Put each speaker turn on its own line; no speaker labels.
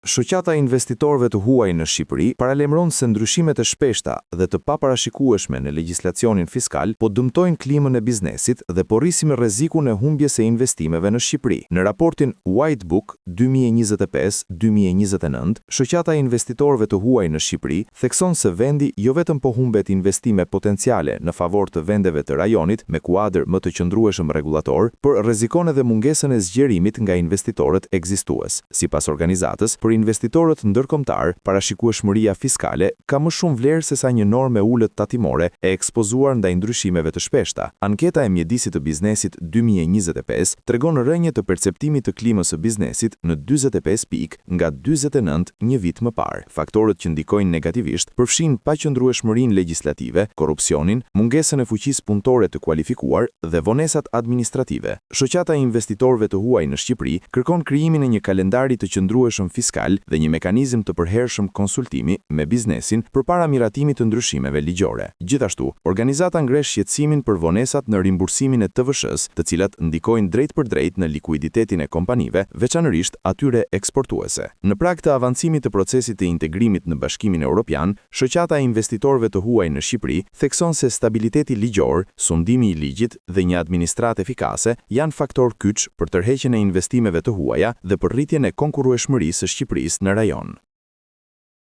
Shoqata e investitorëve të huaj në Shqipëri paralajmëron se ndryshimet e shpeshta dhe të paparashikueshme në legjislacionin fiskal po dëmtojnë klimën e biznesit dhe po rrisin rrezikun e humbjes së investimeve në Shqipëri. Në raportin White Book 2025-2029, Shoqata e investitorëve të huaj në Shqipëri thekson se vendi jo vetëm po humbet investime potenciale në favor të vendeve të rajonit me kuadër më të qëndrueshëm rregullator, por rrezikon edhe mungesën e zgjerimit nga investitorët ekzistues. Sipas organizatës, për investitorët ndërkombëtar, parashikueshmëria fiskale ka më shumë vlerë se sa një normë e ulët tatimore e ekspozuar ndaj ndryshimeve të shpeshta. Anketa e mjedisit të biznesit 2025 tregon rënje të perceptimit të klimës së biznesit në 45 pikë nga 49 një vit më parë. Faktorët që ndikojnë negativisht përfshin paqëndrueshmërinë legjislative, korrupsionin, mungesën e fuqisë punëtore të kualifikuar dhe vonesat administrative. Shoqata e investitorëve të huaj në Shqipëri kërkon krijimin e një kalendari të qëndrueshëm fiskal dhe një mekanizëm të përhershëm konsultimi me biznesin përpara miratimit të ndryshimeve ligjore. Gjithashtu, organizata ngresh shqetësimin për vonesat në rimbursimin e TVSH-s, të cilat ndikojnë drejt për drejt në likuiditetin e kompanive, veçanërisht atyre eksportuese. Në prag të avancimit të procesit të integrimit në Bashkimin Evropian, Shoqata e investitorëve të huaj në Shqipëri thekson se stabiliteti ligjor, sundimi i ligjit dhe një administratë efikase janë faktor kyç për tërheqjen e investimeve të huaja dhe për rritjen e konkurrueshmërisë së Shqipërisë në rajon.